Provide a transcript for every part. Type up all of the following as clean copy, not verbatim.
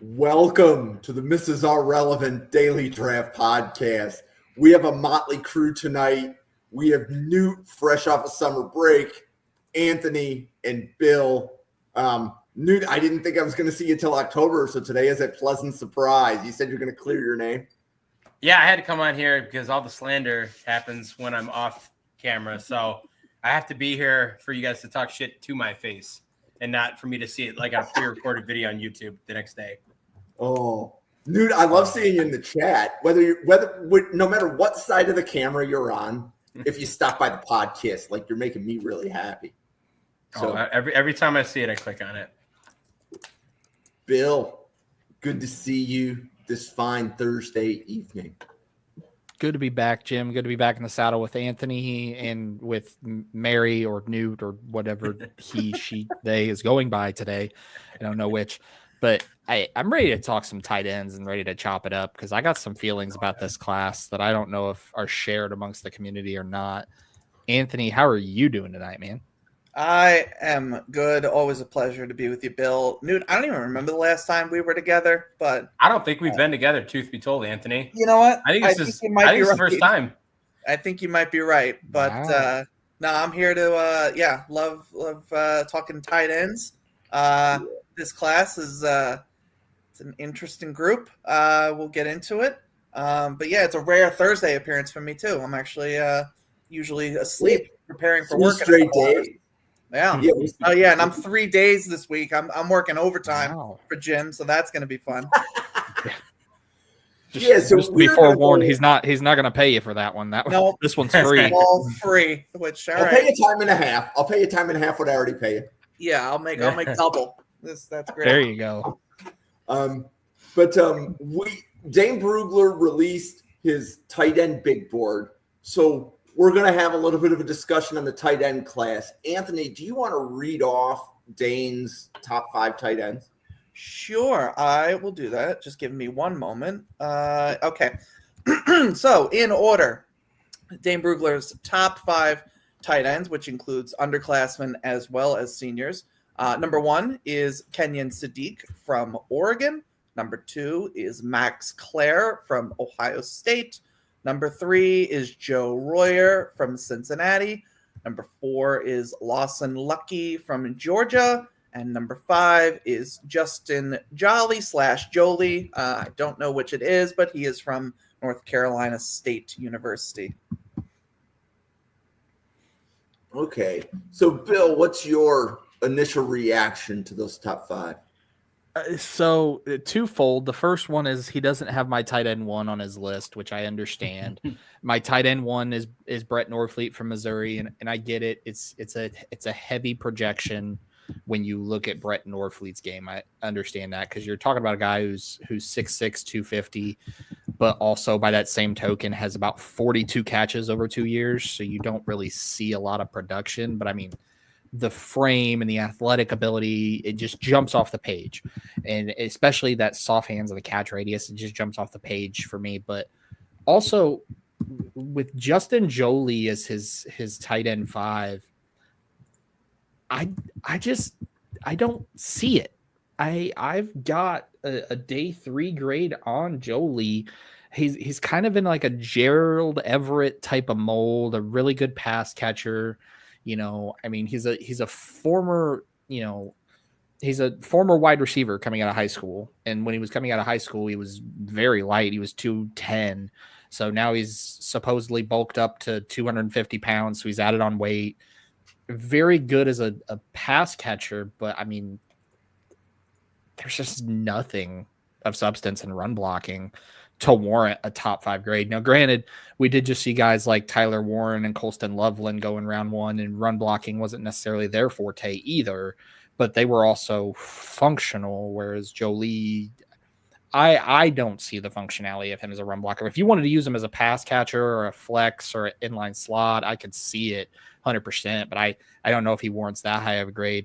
Welcome to the Mrs. R Relevant Daily Draft Podcast. We have a motley crew tonight. We have Newt, fresh off a summer break, Anthony, and Bill. Newt, I didn't think I was going to see you till October, so today is a pleasant surprise. You said you're going to clear your name? Yeah, I had to come on here because all the slander happens when I'm off camera. So I have to be here for you guys to talk shit to my face and not for me to see it like a pre-recorded video on YouTube the next day. Oh, Newt, I love seeing you in the chat. No matter what side of the camera you're on, if you stop by the podcast, like you're making me really happy. So every time I see it, I click on it. Bill, good to see you this fine Thursday evening. Good to be back, Jim. Good to be back in the saddle with Anthony and with Mary or Newt or whatever he, she, they is going by today. I don't know which, but I'm ready to talk some tight ends and ready to chop it up because I got some feelings about this class that I don't know if are shared amongst the community or not. Anthony, how are you doing tonight, man? I am good. Always a pleasure to be with you, Bill. Newt, I don't even remember the last time we were together, but I don't think we've been together, truth be told, Anthony. You know what? I think it's the first time. I think you might be right, but wow. No, I'm here to love talking tight ends. This class is it's an interesting group. We'll get into it. But yeah, it's a rare Thursday appearance for me too. I'm actually usually asleep preparing for work. Straight days. Yeah. Oh yeah, and I'm 3 days this week. I'm working overtime for Jim, so that's going to be fun. Just be forewarned, he's not going to pay you for that one. This one's free. All free. Which I'll pay you time and a half. I'll pay you time and a half what I already pay you. Yeah, I'll make double. That's great. There you go. Dane Brugler released his tight end big board, so we're going to have a little bit of a discussion on the tight end class. Anthony, do you want to read off Dane's top 5 tight ends? Sure, I will do that. Just give me one moment. Okay. So, in order, Dane Brugler's top 5 tight ends, which includes underclassmen as well as seniors. Number 1 is Kenyon Sadiq from Oregon. Number 2 is Max Clare from Ohio State. Number 3 is Joe Royer from Cincinnati. Number 4 is Lawson Lucky from Georgia. And number 5 is Justin Jolie. I don't know which it is, but he is from North Carolina State University. Okay. So, Bill, what's your initial reaction to those top 5? So twofold. The first one is he doesn't have my tight end 1 on his list, which I understand. My tight end 1 is Brett Norfleet from Missouri, and I get it. It's a heavy projection when you look at Brett Norfleet's game. I understand that because you're talking about a guy who's 6'6", 250, but also by that same token has about 42 catches over 2 years. So you don't really see a lot of production, but I mean, the frame and the athletic ability, it just jumps off the page. And especially that soft hands and the catch radius, it just jumps off the page for me. But also with Justin Jolie as his tight end 5, I don't see it. I've got a day 3 grade on Jolie. He's kind of in like a Gerald Everett type of mold, a really good pass catcher. You know, I mean, he's a former wide receiver coming out of high school. And when he was coming out of high school, he was very light. He was 210. So now he's supposedly bulked up to 250 pounds. So he's added on weight. Very good as a pass catcher. But I mean, there's just nothing of substance in run blocking to warrant a top 5 grade. Now, granted, we did just see guys like Tyler Warren and Colston Loveland go in round 1, and run blocking wasn't necessarily their forte either, but they were also functional, whereas Jolie, I don't see the functionality of him as a run blocker. If you wanted to use him as a pass catcher or a flex or an inline slot, I could see it 100%, but I don't know if he warrants that high of a grade.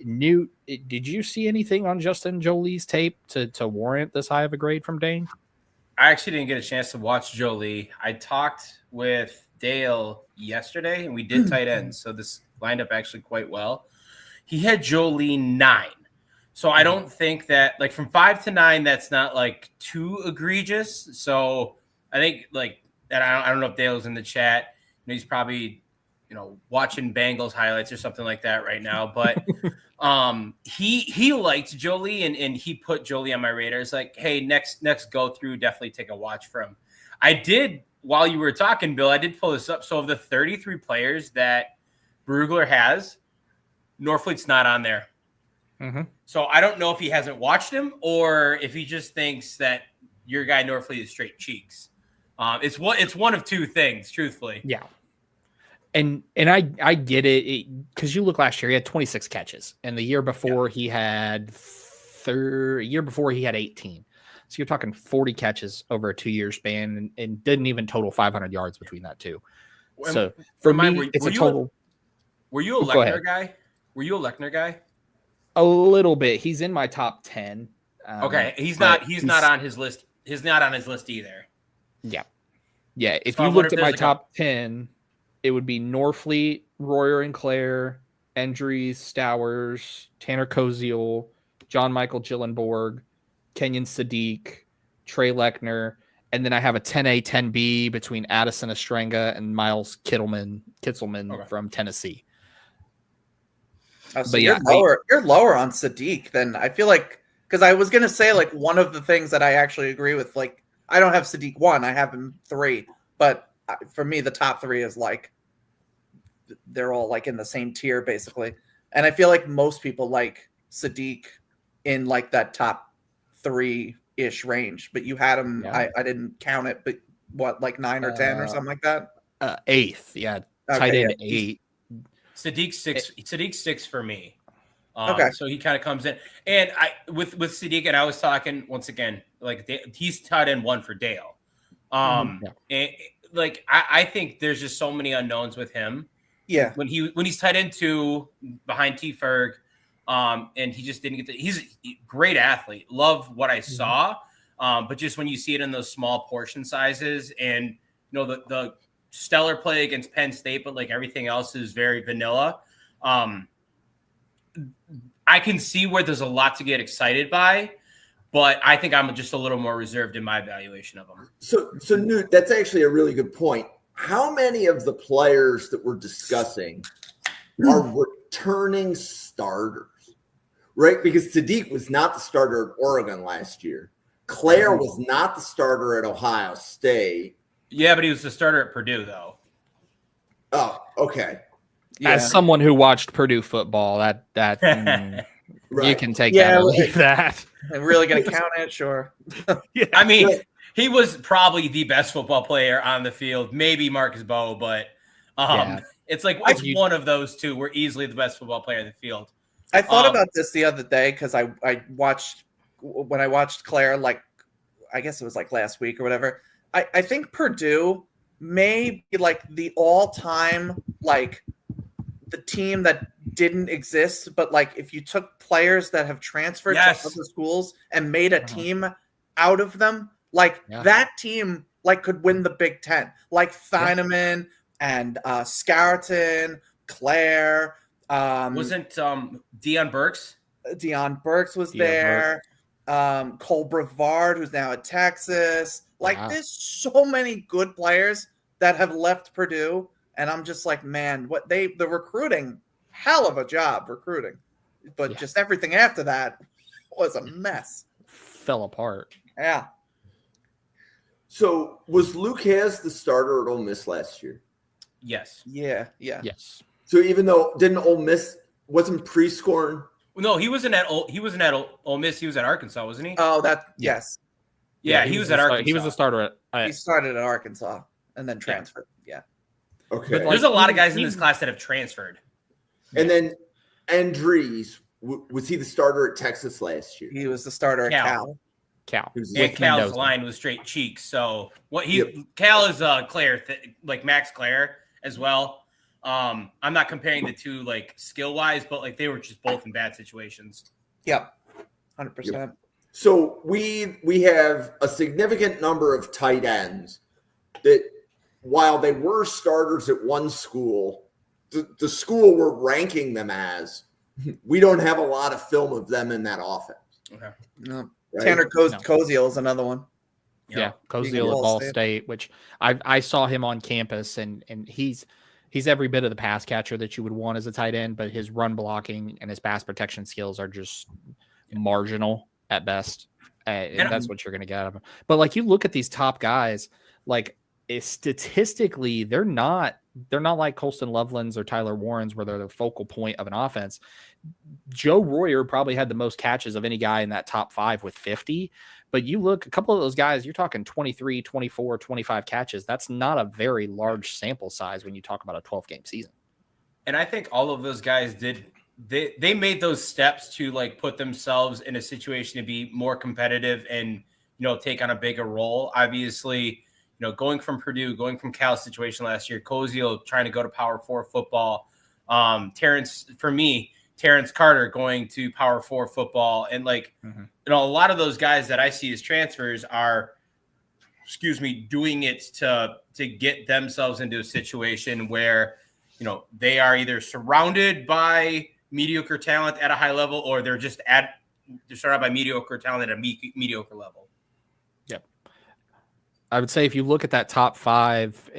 Newt, did you see anything on Justin Jolie's tape to warrant this high of a grade from Dane? I actually didn't get a chance to watch Jolie. I talked with Dale yesterday, and we did tight ends, so this lined up actually quite well. He had Jolie 9. So I don't think that like from 5 to 9, that's not like too egregious. So I think like, and I don't know if Dale's in the chat. He's probably, watching Bengals highlights or something like that right now. But he liked Jolie and he put Jolie on my radar. It's like, hey, next go through, definitely take a watch for him. I did, while you were talking, Bill, I did pull this up. So of the 33 players that Brugler has, Norfleet's not on there. Mm-hmm. So I don't know if he hasn't watched him or if he just thinks that your guy Norfleet is straight cheeks. It's one of two things, truthfully. Yeah. And I get it because you look last year, he had 26 catches, and the year before he had 18. So you're talking 40 catches over a 2-year span, and didn't even total 500 yards between that two. So for me, it's a total. Were you a Lechner guy? Were you a Lechner guy? A little bit. He's in my top 10. Okay, he's not on his list. He's not on his list either. Yeah. Yeah. If So you looked at my top 10, it would be Norfleet, Royer and Claire, Endries, Stowers, Tanner Koziel, John Michael Gillenborg, Kenyon Sadiq, Trey Lechner, and then I have a 10A, 10B between Addison Estrenga and Miles Kittelman from Tennessee. Oh, so you're lower on Sadiq than I feel like, because I was gonna say like one of the things that I actually agree with, like I don't have Sadiq 1, I have him 3, but for me the top 3 is like they're all like in the same tier basically, and I feel like most people like Sadiq in like that top 3-ish range, but you had him. I didn't count it, but what, like 9 or 10 or something like that? 8th, yeah, tight end 8. Sadiq 6 for me. Okay. So he kind of comes in, and I with Sadiq, and I was talking once again, like he's tight end 1 for Dale. And, like I think there's just so many unknowns with him. Yeah. When he's tight end 2 behind T Ferg, and he just didn't get he's a great athlete. Love what I saw. But just when you see it in those small portion sizes, and the stellar play against Penn State, but like everything else is very vanilla. I can see where there's a lot to get excited by, but I think I'm just a little more reserved in my evaluation of them. So Newt, that's actually a really good point. How many of the players that we're discussing are returning starters, right? Because Sadiq was not the starter at Oregon last year. Claire was not the starter at Ohio State. Yeah, but he was the starter at Purdue, though. Oh, okay. Yeah. As someone who watched Purdue football, that right. You can take that or leave that. I'm really going to count it? Sure. Yeah. I mean, he was probably the best football player on the field, maybe Marcus Bowe, but it's like it's one of those two. We're easily the best football player in the field. I thought about this the other day because I watched Claire, like I guess it was like last week or whatever. I think Purdue may be like the all-time like the team that didn't exist, but like if you took players that have transferred to other schools and made a team out of them, like that team like could win the Big Ten, like Thieneman and Scarton, Claire. Wasn't Deion Burks? Deion Burks was there. Cole Brevard, who's now at Texas. Like there's so many good players that have left Purdue. And I'm just like, man, the recruiting, hell of a job recruiting. But just everything after that was a mess. Fell apart. Yeah. So was Luke Has the starter at Ole Miss last year? Yes. Yeah. Yes. So even though Ole Miss wasn't pre-scoring? No, he wasn't at Ole Miss. He was at Arkansas, wasn't he? Oh, yes. Yeah, he was at Arkansas. He was a starter he started at Arkansas and then transferred. Yeah. Okay. There's a lot of guys in this class that have transferred. And then Endries, was he the starter at Texas last year? He was the starter at Cal. And Cal's line was straight cheeks. So Cal is Claire, like Max Claire as well. I'm not comparing the two like skill wise, but like they were just both in bad situations. Yep. 100%. Yep. So we have a significant number of tight ends that, while they were starters at one school, the school we're ranking them as we don't have a lot of film of them in that offense. Okay. No. Right? Tanner No. Koziel is another one. Yeah, Eagle Koziel at Ball Ball State. State, which I saw him on campus, and he's every bit of the pass catcher that you would want as a tight end, but his run blocking and his pass protection skills are just marginal at best, and that's what you're going to get out of him. But like you look at these top guys, like statistically, they're not like Colston Loveland's or Tyler Warren's where they're the focal point of an offense. Joe Royer probably had the most catches of any guy in that top 5 with 50. But you look, a couple of those guys, you're talking 23, 24, 25 catches. That's not a very large sample size when you talk about a 12-game season. And I think all of those guys they made those steps to like put themselves in a situation to be more competitive and, take on a bigger role. Obviously, going from Purdue, going from Cal's situation last year, Koziel trying to go to Power 4 football. Terrence Carter going to Power 4 football. And a lot of those guys that I see as transfers are, doing it to get themselves into a situation where, they are either surrounded by mediocre talent at a high level, or they're surrounded by mediocre talent at a mediocre level. Yep. I would say if you look at that top 5,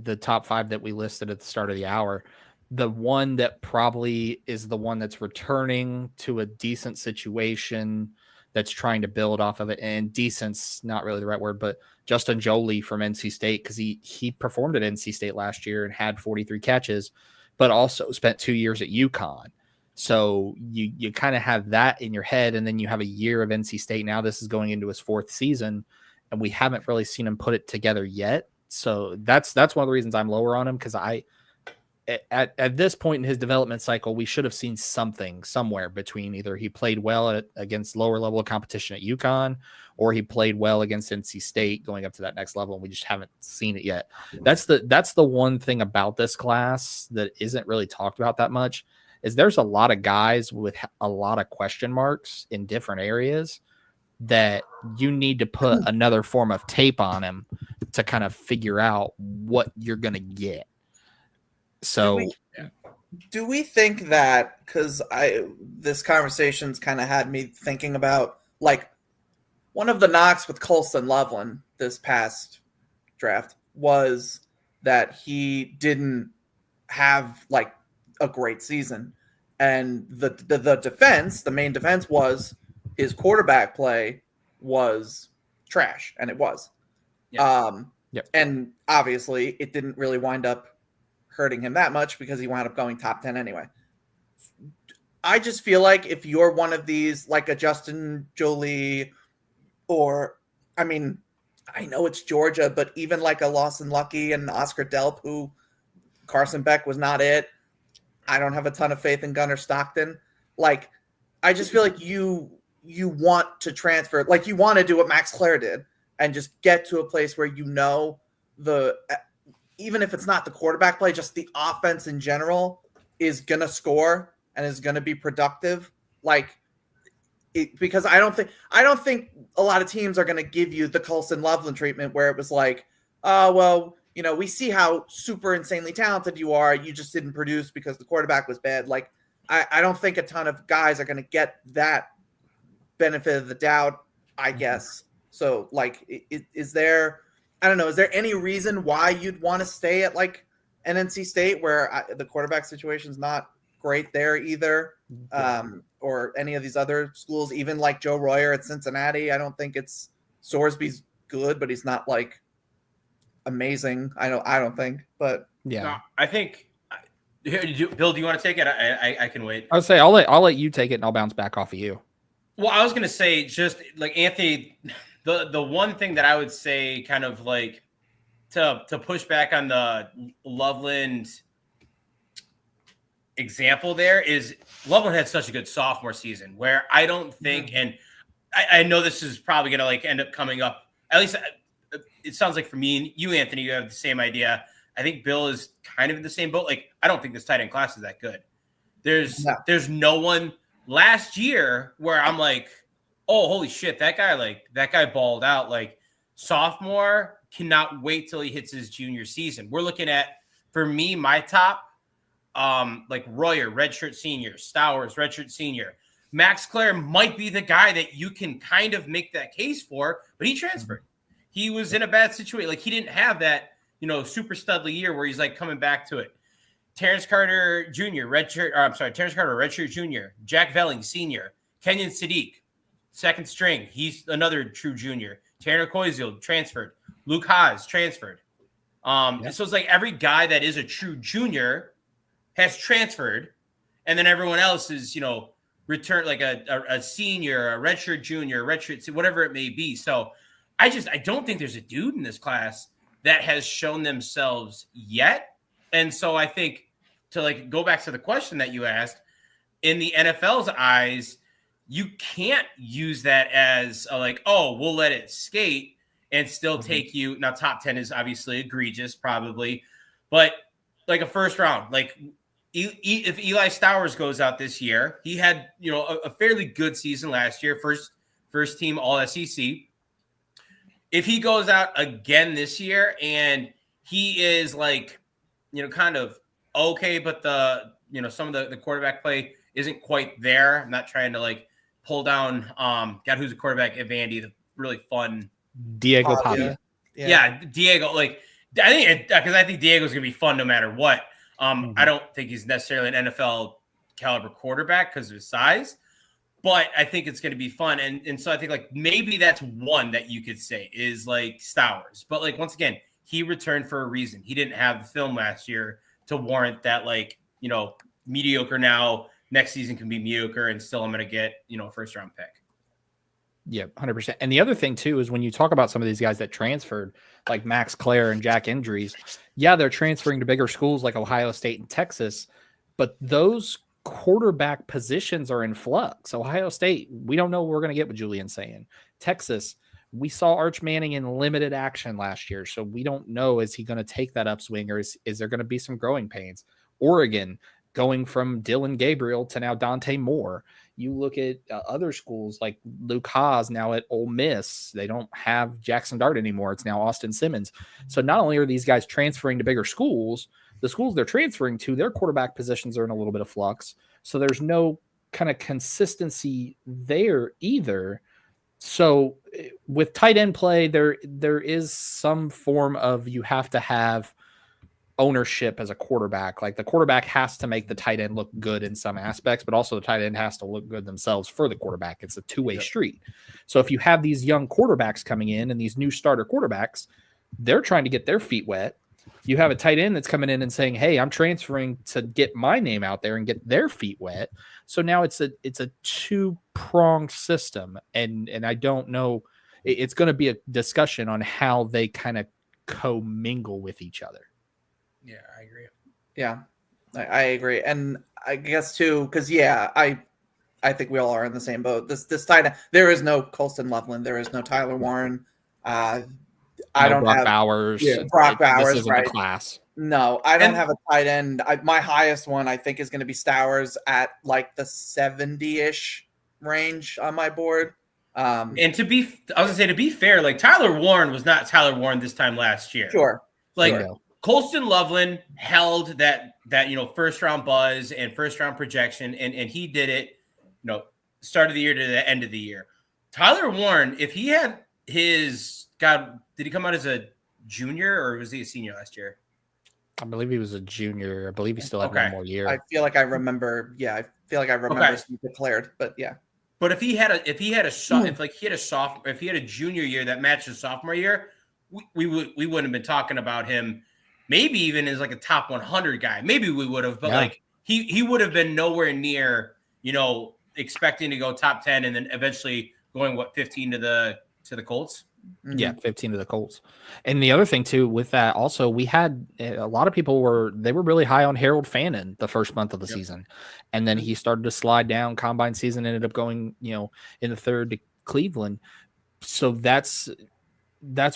the top 5 that we listed at the start of the hour, the one that probably is the one that's returning to a decent situation that's trying to build off of it, and decent's not really the right word, but Justin Joly from NC State, because he performed at NC State last year and had 43 catches, but also spent 2 years at UConn. So you kind of have that in your head, and then you have a year of NC State. Now this is going into his 4th season, and we haven't really seen him put it together yet. So that's one of the reasons I'm lower on him, because at this point in his development cycle, we should have seen something somewhere between either he played well against lower level of competition at UConn, or he played well against NC State going up to that next level, and we just haven't seen it yet. That's the one thing about this class that isn't really talked about that much, is there's a lot of guys with a lot of question marks in different areas that you need to put another form of tape on him to kind of figure out what you're going to get. So do we think that, because this conversation's kind of had me thinking about, like, one of the knocks with Colston Loveland this past draft was that he didn't have like a great season, and the defense, the main defense, was his quarterback play was trash, and it was. And obviously it didn't really wind up hurting him that much because he wound up going top 10 anyway. I just feel like if you're one of these, like a Justin Joly, or, I mean, I know it's Georgia, but even like a Lawson Lucky and Oscar Delp, who Carson Beck was not it. I don't have a ton of faith in Gunnar Stockton. Like, I just feel like you want to transfer, like you want to do what Max Clare did and just get to a place where even if it's not the quarterback play, just the offense in general is going to score and is going to be productive. Because I don't think a lot of teams are going to give you the Colston Loveland treatment where it was like, we see how super insanely talented you are. You just didn't produce because the quarterback was bad. Like, I don't think a ton of guys are going to get that benefit of the doubt, I guess. So, like, is there any reason why you'd want to stay at like an NC State where the quarterback situation's not great there either, or any of these other schools, even like Joe Royer at Cincinnati? I don't think Sorsby's good, but he's not like amazing. I don't think, but yeah, no, I think. Bill, do you want to take it? I can wait. I would say I'll let you take it, and I'll bounce back off of you. Well, I was going to say, just like Anthony, the one thing that I would say, kind of like to push back on the Loveland example there, is Loveland had such a good sophomore season where I don't think, and I know this is probably going to like end up coming up, at least it sounds like for me and you, Anthony, you have the same idea. I think Bill is kind of in the same boat. Like, I don't think this tight end class is that good. There's no one last year where I'm like, oh, holy shit, that guy balled out. Like, sophomore, cannot wait till he hits his junior season. We're looking at, for me, my top like Royer, redshirt senior, Stowers, redshirt senior. Max Clare might be the guy that you can kind of make that case for, but he transferred. He was in a bad situation. Like he didn't have that, super studly year where he's like coming back to it. Terrence Carter Jr., Terrence Carter, redshirt junior. Jack Velling, senior. Kenyon Sadiq, second string. He's another true junior. Tanner Koisiel, transferred. Luke Haas, transferred. So it's like every guy that is a true junior has transferred, and then everyone else is, returned like a senior, a redshirt junior, redshirt, whatever it may be. So I don't think there's a dude in this class that has shown themselves yet. And so I think to like go back to the question that you asked, in the NFL's eyes, you can't use that as we'll let it skate and still take you. Now, top 10 is obviously egregious, probably, but like a first round, like if Eli Stowers goes out this year, he had, a fairly good season last year, first team all SEC. If he goes out again this year and he is like, kind of okay, but some of the quarterback play isn't quite there. I'm not trying to like pull down God, who's a quarterback at Vandy, the really fun Diego Pavia. Yeah, Diego. Like I think Diego's gonna be fun no matter what. I don't think he's necessarily an NFL caliber quarterback because of his size, but I think it's gonna be fun. And so I think like maybe that's one that you could say is like Stowers. But like once again, he returned for a reason. He didn't have the film last year to warrant that, like, mediocre now, next season can be mediocre and still I'm going to get, a first round pick. Yeah, 100%. And the other thing too, is when you talk about some of these guys that transferred like Max Clare and Jack Indries, yeah, they're transferring to bigger schools like Ohio State and Texas, but those quarterback positions are in flux. Ohio State, we don't know what we're going to get with Julian Sayin. Texas, we saw Arch Manning in limited action last year, so we don't know, is he going to take that upswing or is there going to be some growing pains? Oregon, going from Dylan Gabriel to now Dante Moore. You look at other schools like Luke Haas now at Ole Miss. They don't have Jackson Dart anymore. It's now Austin Simmons. So not only are these guys transferring to bigger schools, the schools they're transferring to, their quarterback positions are in a little bit of flux. So there's no kind of consistency there either. So with tight end play, there is some form of, you have to have ownership as a quarterback. Like the quarterback has to make the tight end look good in some aspects, but also the tight end has to look good themselves for the quarterback. It's a two-way street. So if you have these young quarterbacks coming in and these new starter quarterbacks, they're trying to get their feet wet. You have a tight end that's coming in and saying, hey, I'm transferring to get my name out there and get their feet wet. So now it's a two-pronged system. And I don't know, it's going to be a discussion on how they kind of commingle with each other. Yeah, I agree. Yeah, I agree. And I guess too, because I think we all are in the same boat. This tight end, there is no Colston Loveland, there is no Tyler Warren. I don't Brock have Bowers. Brock Bowers. This isn't right? a class. No, I don't have a tight end. My highest one I think is going to be Stowers at like the 70-ish range on my board. And to be fair, like Tyler Warren was not Tyler Warren this time last year. Sure. Like Colston Loveland held that first round buzz and first round projection, and he did it, start of the year to the end of the year. Tyler Warren, if he had did he come out as a junior or was he a senior last year? I believe he was a junior. I believe he still had one more year. I feel like I remember. Yeah, I feel like I remember he declared. But yeah. But if he had a junior year that matched his sophomore year, we wouldn't have been talking about him. Maybe even as like a top 100 guy. Maybe we would have, but like he would have been nowhere near, expecting to go top 10 and then eventually going 15 to the Colts. Mm-hmm. Yeah, 15 to the Colts. And the other thing too with that, also we had a lot of people were really high on Harold Fannin the first month of the season, and then he started to slide down. Combine season ended up going in the third to Cleveland. So that's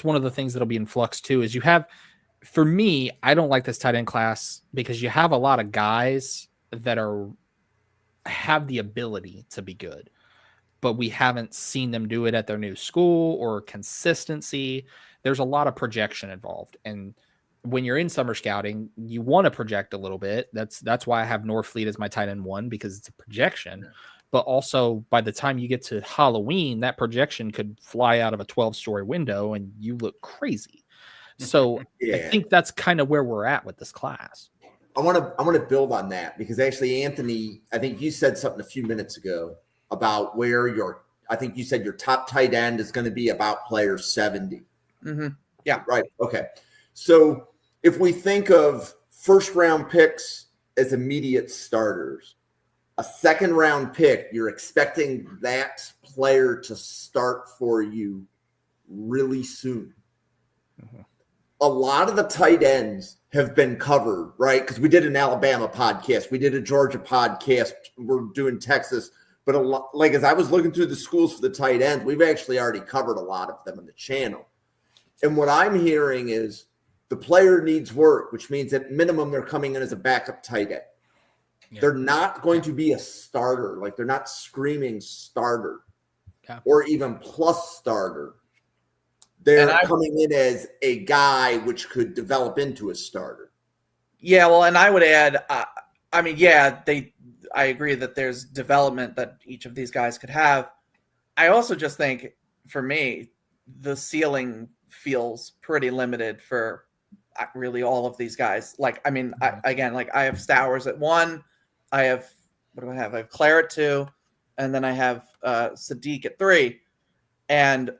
one of the things that'll be in flux too. Is you have, for me, I don't like this tight end class because you have a lot of guys that have the ability to be good, but we haven't seen them do it at their new school or consistency. There's a lot of projection involved. And when you're in summer scouting, you want to project a little bit. That's why I have Norfleet as my tight end 1, because it's a projection. But also, by the time you get to Halloween, that projection could fly out of a 12-story window and you look crazy. So Yeah. I think that's kind of where we're at with this class. I want to build on that, because actually, Anthony, I think you said something a few minutes ago about where I think you said your top tight end is going to be about player 70. Mm-hmm. Yeah. Right. Okay. So if we think of first round picks as immediate starters, a second round pick, you're expecting that player to start for you really soon. Mm-hmm. A lot of the tight ends have been covered, right? Because we did an Alabama podcast, we did a Georgia podcast, we're doing Texas, but a lot, like as I was looking through the schools for the tight ends, we've actually already covered a lot of them on the channel. And what I'm hearing is the player needs work, which means at minimum they're coming in as a backup tight end. Yeah. They're not going to be a starter. Like they're not screaming starter or even plus starter. They're coming in as a guy which could develop into a starter. Yeah, well, and I would add, I agree that there's development that each of these guys could have. I also just think, for me, the ceiling feels pretty limited for really all of these guys. Like, I mean, I have Stowers at 1. I have, what do I have? I have Claire at 2, and then I have Sadiq at 3. And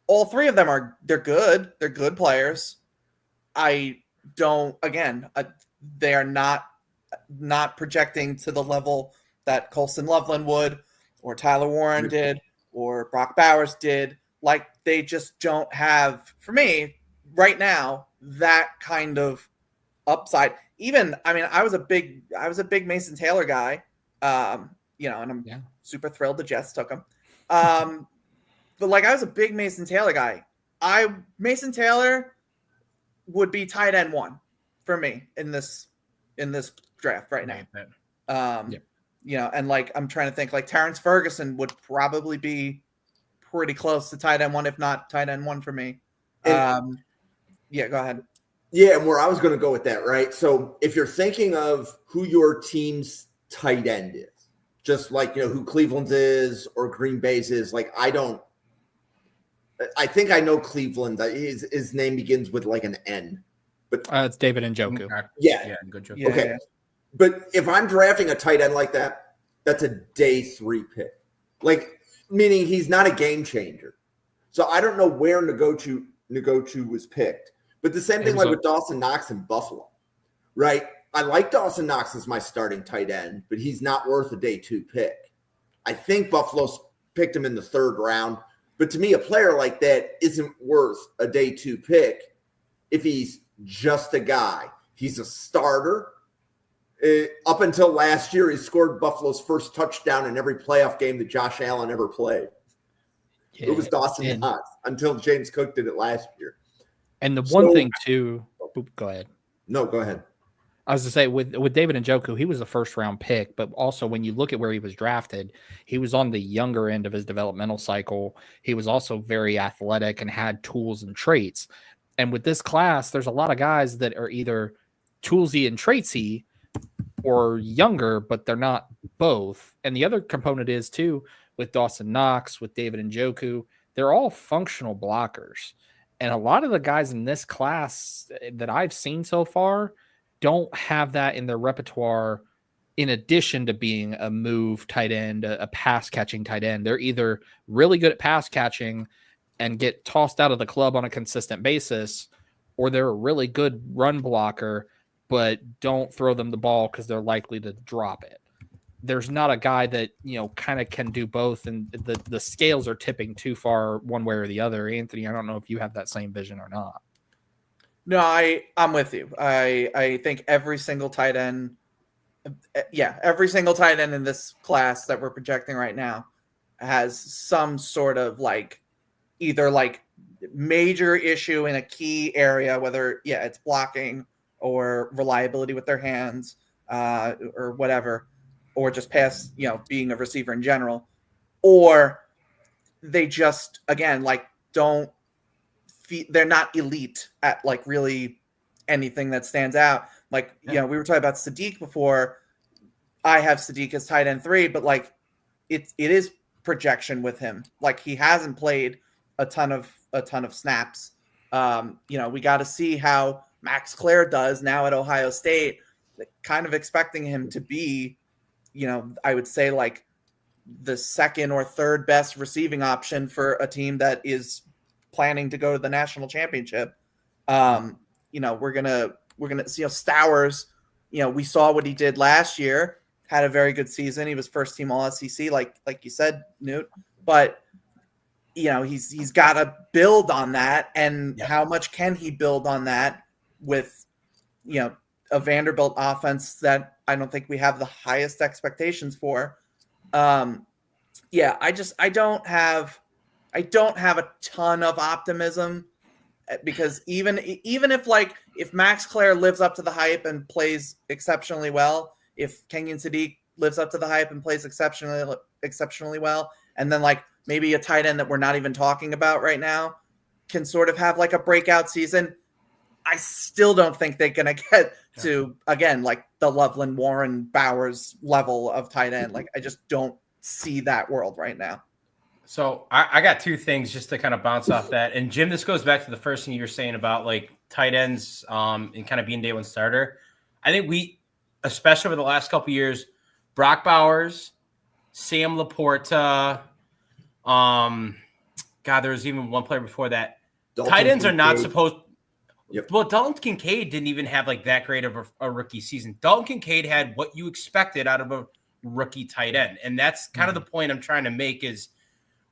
all 3 of them they're good. They're good players. They are not projecting to the level that Colson Loveland would, or Tyler Warren did, or Brock Bowers did. Like, they just don't have, for me, right now, that kind of upside. Even, I mean, I was a big Mason Taylor guy, and I'm super thrilled the Jets took him. But like, I was a big Mason Taylor guy. Mason Taylor would be tight end 1 for me in this draft right now. And like, I'm trying to think, like Terrence Ferguson would probably be pretty close to tight end 1, if not tight end 1 for me. Go ahead. Yeah, and where I was going to go with that, right? So if you're thinking of who your team's tight end is, just like, who Cleveland's is or Green Bay's is, like, I think I know Cleveland. His name begins with like an N. But it's David Njoku. Yeah, good joke. Okay. Yeah. But if I'm drafting a tight end like that, that's a day 3 pick. Like, meaning he's not a game changer. So I don't know where Ngochu was picked. But the same thing like with Dawson Knox in Buffalo, right? I like Dawson Knox as my starting tight end, but he's not worth a day 2 pick. I think Buffalo's picked him in the 3rd round. But to me, a player like that isn't worth a day 2 pick if he's just a guy. He's a starter. Up until last year, he scored Buffalo's first touchdown in every playoff game that Josh Allen ever played. Yeah, it was Dawson Knox until James Cook did it last year. And the one thing too, go ahead. No, go ahead. I was to say with David Njoku, he was a 1st-round pick, but also when you look at where he was drafted, he was on the younger end of his developmental cycle. He was also very athletic and had tools and traits. And with this class, there's a lot of guys that are either toolsy and traitsy or younger, but they're not both. And the other component is too, with Dawson Knox, with David Njoku, they're all functional blockers. And a lot of the guys in this class that I've seen so far don't have that in their repertoire in addition to being a move tight end, a pass catching tight end. They're either really good at pass catching and get tossed out of the club on a consistent basis, or they're a really good run blocker, but don't throw them the ball because they're likely to drop it. There's not a guy that, kind of can do both, and the scales are tipping too far one way or the other. Anthony, I don't know if you have that same vision or not. No, I'm with you. I think every single tight end in this class that we're projecting right now has some sort of either major issue in a key area, whether it's blocking or reliability with their hands or whatever, or just pass, being a receiver in general, or they just, again, they're not elite at really anything that stands out. Like, we were talking about Sadiq before. I have Sadiq as tight end 3, but like it is projection with him. Like, he hasn't played a ton of snaps. We got to see how Max Clare does now at Ohio State. Kind of expecting him to be, I would say like the second or third best receiving option for a team that is planning to go to the national championship. We're gonna see Stowers. We saw what he did last year. Had a very good season. He was first team All SEC, like you said, Newt. But he's got to build on that. And how much can he build on that with a Vanderbilt offense that I don't think we have the highest expectations for. I don't have a ton of optimism, because even if Max Clare lives up to the hype and plays exceptionally well, if Kenyon Sadiq lives up to the hype and plays exceptionally well, and then like maybe a tight end that we're not even talking about right now can sort of have like a breakout season, I still don't think they're going to get to, again, like the Loveland, Warren, Bowers level of tight end. Like, I just don't see that world right now. So I got two things just to kind of bounce off that. And Jim, this goes back to the first thing you were saying about like tight ends and kind of being day one starter. I think we, especially over the last couple of years, Brock Bowers, Sam Laporta, there was even one player before that. Dalton Tight ends are not Kincaid. supposed. Yep. Well, Dalton Kincaid didn't even have like that great of a rookie season. Dalton Kincaid had what you expected out of a rookie tight end. And that's kind of the point I'm trying to make is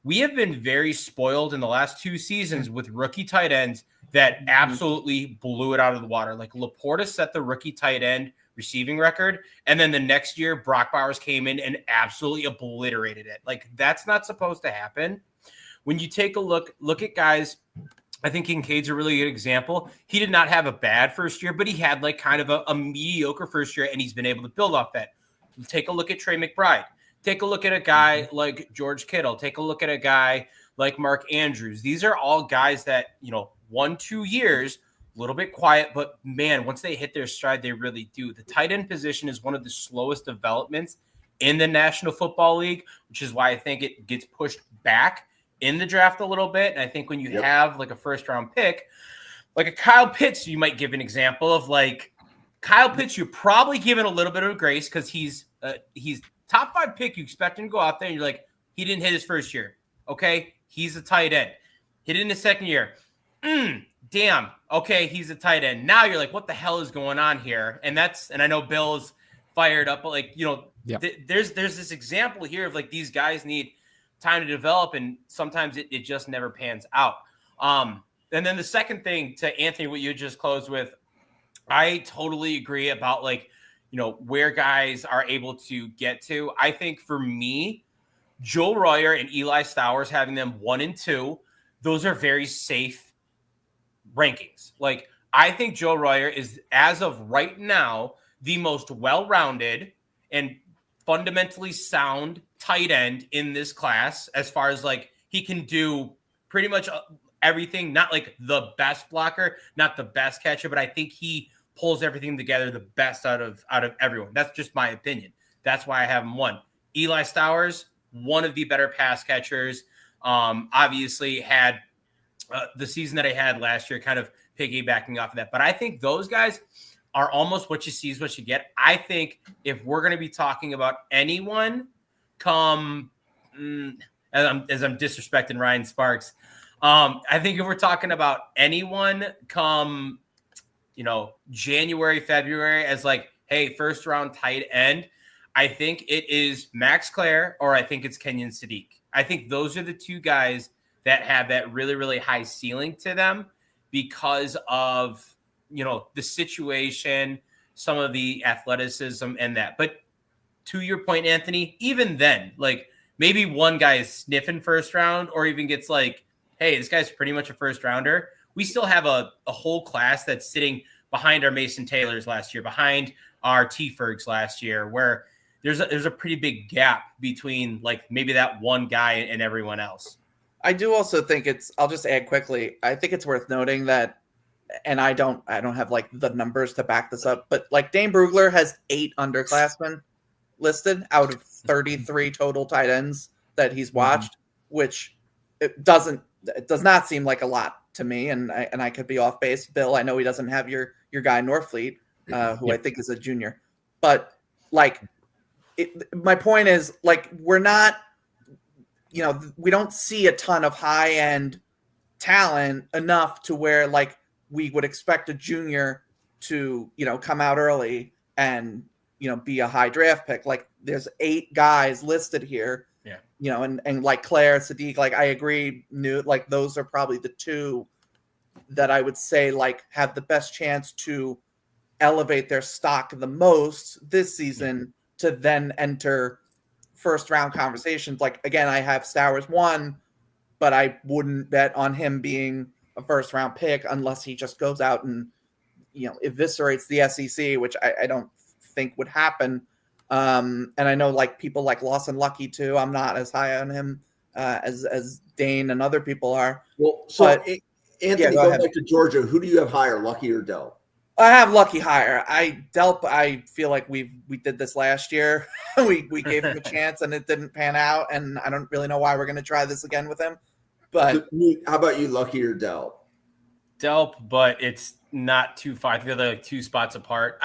we have been very spoiled in the last two seasons with rookie tight ends that absolutely blew it out of the water. Like Laporta set the rookie tight end receiving record. And then the next year, Brock Bowers came in and absolutely obliterated it. Like that's not supposed to happen. When you take a look at guys, I think Kincaid's a really good example. He did not have a bad first year, but he had like kind of a mediocre first year, and he's been able to build off that. Take a look at Trey McBride. Take a look at a guy like George Kittle. Take a look at a guy like Mark Andrews. These are all guys that, 1-2 years, a little bit quiet, but man, once they hit their stride, they really do. The tight end position is one of the slowest developments in the National Football League, which is why I think it gets pushed back in the draft a little bit. And I think when you have like a first round pick, like a Kyle Pitts, you might give an example of like Kyle Pitts, you're probably given a little bit of grace because he's top 5 pick. You expect him to go out there and you're like, he didn't hit his first year. Okay. He's a tight end. Hit it in his second year. Damn. Okay. He's a tight end. Now you're like, what the hell is going on here? And I know Bill's fired up, but like, there's this example here of like, these guys need time to develop, and sometimes it just never pans out. And then the second thing to Anthony, what you just closed with, I totally agree about like, where guys are able to get to. I think for me, Joe Royer and Eli Stowers, having them 1 and 2, those are very safe rankings. Like I think Joe Royer is, as of right now, the most well-rounded and fundamentally sound tight end in this class, as far as like he can do pretty much everything. Not like the best blocker, not the best catcher, but I think he pulls everything together the best out of everyone. That's just my opinion. That's why I have him 1. Eli Stowers, one of the better pass catchers. Obviously had the season that I had last year, kind of piggybacking off of that. But I think those guys are almost what you see is what you get. I think if we're going to be talking about anyone come as I'm disrespecting Ryan Sparks, I think if we're talking about anyone come, January, February as like, hey, first round tight end, I think it is Max Clare or I think it's Kenyon Sadiq. I think those are the two guys that have that really, really high ceiling to them because of, the situation, some of the athleticism and that. But to your point, Anthony, even then, like maybe one guy is sniffing first round or even gets like, hey, this guy's pretty much a first rounder. We still have a whole class that's sitting behind our Mason Taylors last year, behind our T Fergs last year, where there's a pretty big gap between like maybe that one guy and everyone else. I do also think I'll just add quickly, I think it's worth noting that and I don't have like the numbers to back this up, but like Dane Brugler has 8 underclassmen listed out of 33 total tight ends that he's watched, which it does not seem like a lot to me, and I could be off base. Bill, I know he doesn't have your guy Norfleet, who I think is a junior, but like my point is, like, we're not, we don't see a ton of high end talent enough to where like we would expect a junior to come out early and be a high draft pick. Like there's 8 guys listed here, and like Claire, Sadiq, like I agree, Newt, like those are probably the 2 that I would say like have the best chance to elevate their stock the most this season to then enter first round conversations. Like again, I have Stowers 1, but I wouldn't bet on him being a first round pick unless he just goes out and eviscerates the SEC, which I don't think would happen. And I know like people like Lawson Lucky too. I'm not as high on him as Dane and other people are. Well, so Anthony, go back to Georgia. Who do you have higher, Lucky or Delp? I have Lucky higher. Delp, I feel like we did this last year. we gave him a chance and it didn't pan out, and I don't really know why we're going to try this again with him. But how about you, Lucky or Delp? Delp, but it's not too far. I think they're like 2 spots apart.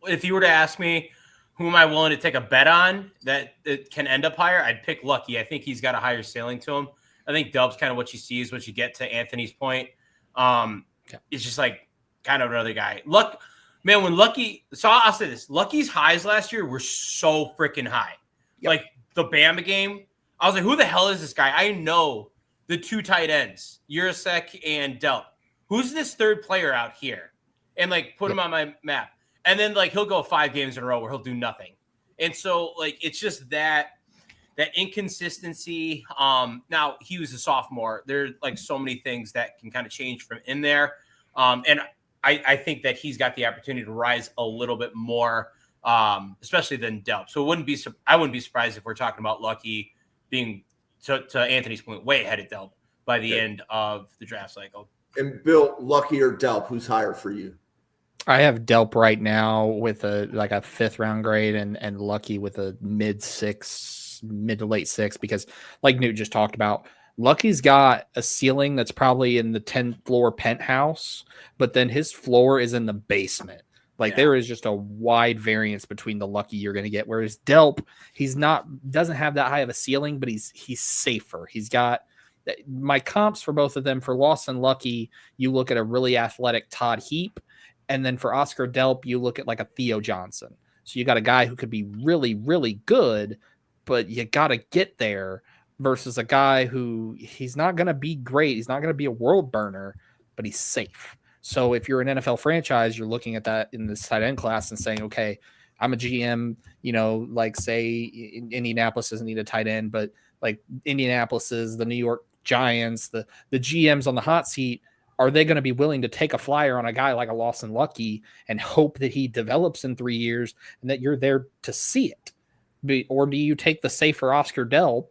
If you were to ask me who am I willing to take a bet on that it can end up higher, I'd pick Lucky. I think he's got a higher ceiling to him. I think Delp's kind of what you see is what you get to Anthony's point. It's just like kind of another guy. When Lucky, so I'll say this, Lucky's highs last year were so freaking high. Yep. Like the Bama game, I was like, who the hell is this guy? I know the 2 tight ends, Urasek and Delp. Who's this third player out here? And like put him on my map. And then like he'll go 5 games in a row where he'll do nothing. And so like it's just that inconsistency. Now he was a sophomore. There's like so many things that can kind of change from in there. And I think that he's got the opportunity to rise a little bit more, especially than Delp. So I wouldn't be surprised if we're talking about Lucky being, to Anthony's point, way ahead of Delp by the end of the draft cycle. And Bill, Lucky or Delp, who's higher for you? I have Delp right now with a 5th round grade and Lucky with a mid to late 6, because like Newt just talked about, Lucky's got a ceiling that's probably in the 10th floor penthouse, but then his floor is in the basement. Like there is just a wide variance between the Lucky you're going to get. Whereas Delp, doesn't have that high of a ceiling, but he's safer. He's got my comps for both of them. For Lawson Lucky, you look at a really athletic Todd Heap. And then for Oscar Delp, you look at like a Theo Johnson. So you got a guy who could be really, really good, but you got to get there, versus a guy who he's not going to be great. He's not going to be a world burner, but he's safe. So if you're an NFL franchise, you're looking at that in this tight end class and saying, okay, I'm a GM, like say Indianapolis doesn't need a tight end, but like Indianapolis is the New York Giants, the GMs on the hot seat. Are they going to be willing to take a flyer on a guy like a Lawson Lucky and hope that he develops in 3 years and that you're there to see it? Or do you take the safer Oscar Delp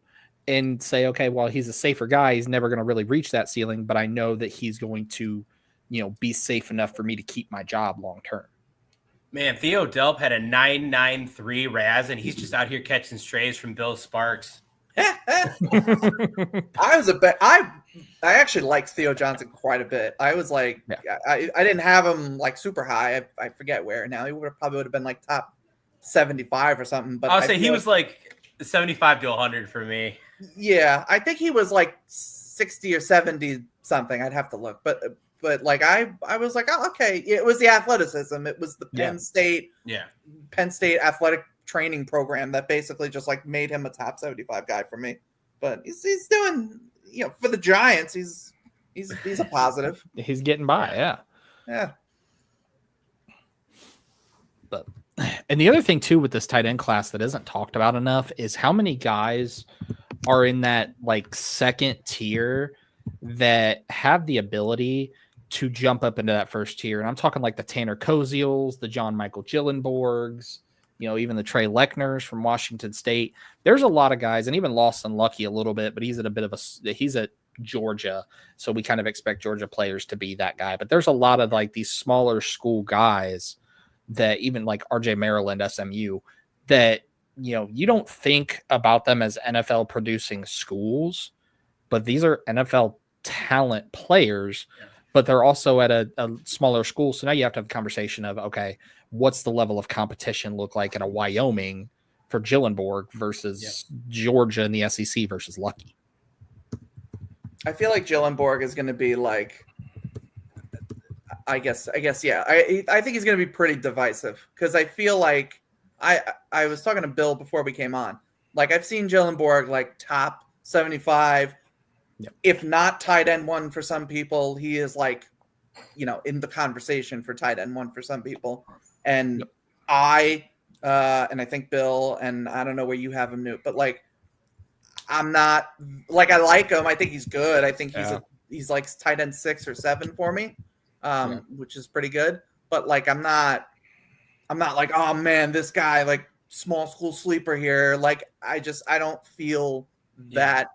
and say, okay, well, he's a safer guy. He's never going to really reach that ceiling, but I know that he's going to, be safe enough for me to keep my job long term. Man, Theo Delp had a 9.93 RAS, and he's just out here catching strays from Bill Sparks. I actually liked Theo Johnson quite a bit. I was like, I didn't have him like super high. I forget where now. He probably would have been like top 75 or something. But I'll say he was like 75 to 100 for me. Yeah, I think he was like 60 or 70 something. I'd have to look, but like I was like, oh, okay. It was the athleticism. It was the Penn State athletic training program that basically just like made him a top 75 guy for me. But he's doing, for the Giants, he's a positive. He's getting by, yeah. But and the other thing too with this tight end class that isn't talked about enough is how many guys are in that like second tier that have the ability to jump up into that first tier. And I'm talking like the Tanner Koziels, the John Michael Gillenborgs, even the Trey Leckners from Washington State. There's a lot of guys, and even Lawson Lucky a little bit, but he's at Georgia. So we kind of expect Georgia players to be that guy. But there's a lot of like these smaller school guys that even like RJ Maryland, SMU, that, you don't think about them as NFL producing schools, but these are NFL talent players, but they're also at a smaller school. So now you have to have a conversation of, okay, what's the level of competition look like in a Wyoming for Gillenborg versus Georgia in the SEC versus Lucky? I feel like Gillenborg is going to be like, I guess, yeah. I think he's going to be pretty divisive because I feel like I was talking to Bill before we came on. Like I've seen Gillenborg like top 75, if not tight end 1 for some people. He is like, in the conversation for tight end 1 for some people. And and I think Bill, and I don't know where you have him, Newt, but like, I'm not like, I like him. I think he's good. I think he's like tight end 6 or 7 for me, which is pretty good. But like, I'm not like, oh man, this guy, like small school sleeper here. Like, I don't feel that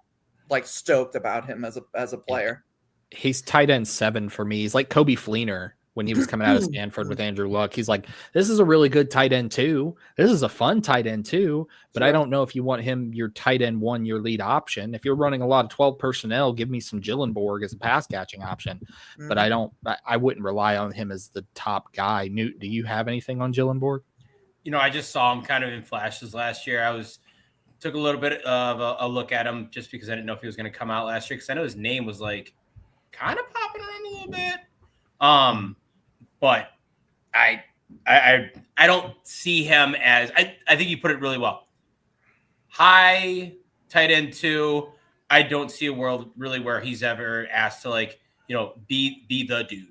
like stoked about him as a player. He's tight end 7 for me. He's like Kobe Fleener when he was coming out of Stanford with Andrew Luck. He's like, this is a really good tight end 2. This is a fun tight end 2, but I don't know if you want him your tight end 1, your lead option. If you're running a lot of 12 personnel, give me some Gillenborg as a pass catching option. But I wouldn't rely on him as the top guy. Newt, do you have anything on Gillenborg? I just saw him kind of in flashes last year. Took a little bit of a look at him just because I didn't know if he was going to come out last year, because I know his name was like kind of popping around a little bit. But I don't see him as, I think you put it really well. High tight end 2. I don't see a world really where he's ever asked to like, be the dude.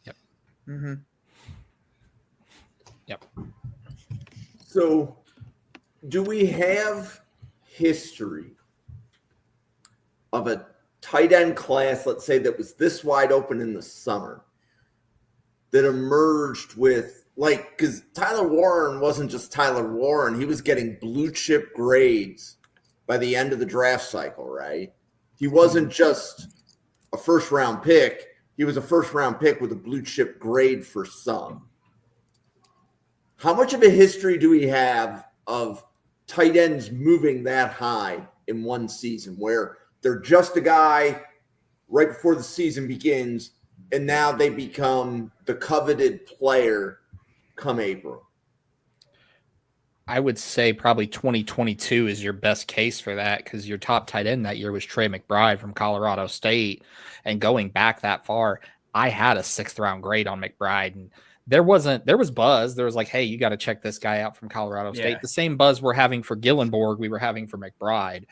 Yep. Mm-hmm. Yep. So do we have history of a tight end class, let's say, that was this wide open in the summer, that emerged with, like, because Tyler Warren wasn't just Tyler Warren. He was getting blue chip grades by the end of the draft cycle, right? He wasn't just a first round pick. He was a first round pick with a blue chip grade for some. How much of a history do we have of tight ends moving that high in one season, where they're just a guy right before the season begins, and now they become the coveted player come April? I would say probably 2022 is your best case for that, because your top tight end that year was Trey McBride from Colorado State. And going back that far, I had a 6th round grade on McBride, and there was buzz. There was like, hey, you got to check this guy out from Colorado State. Yeah. The same buzz we're having for Gillenborg, we were having for McBride.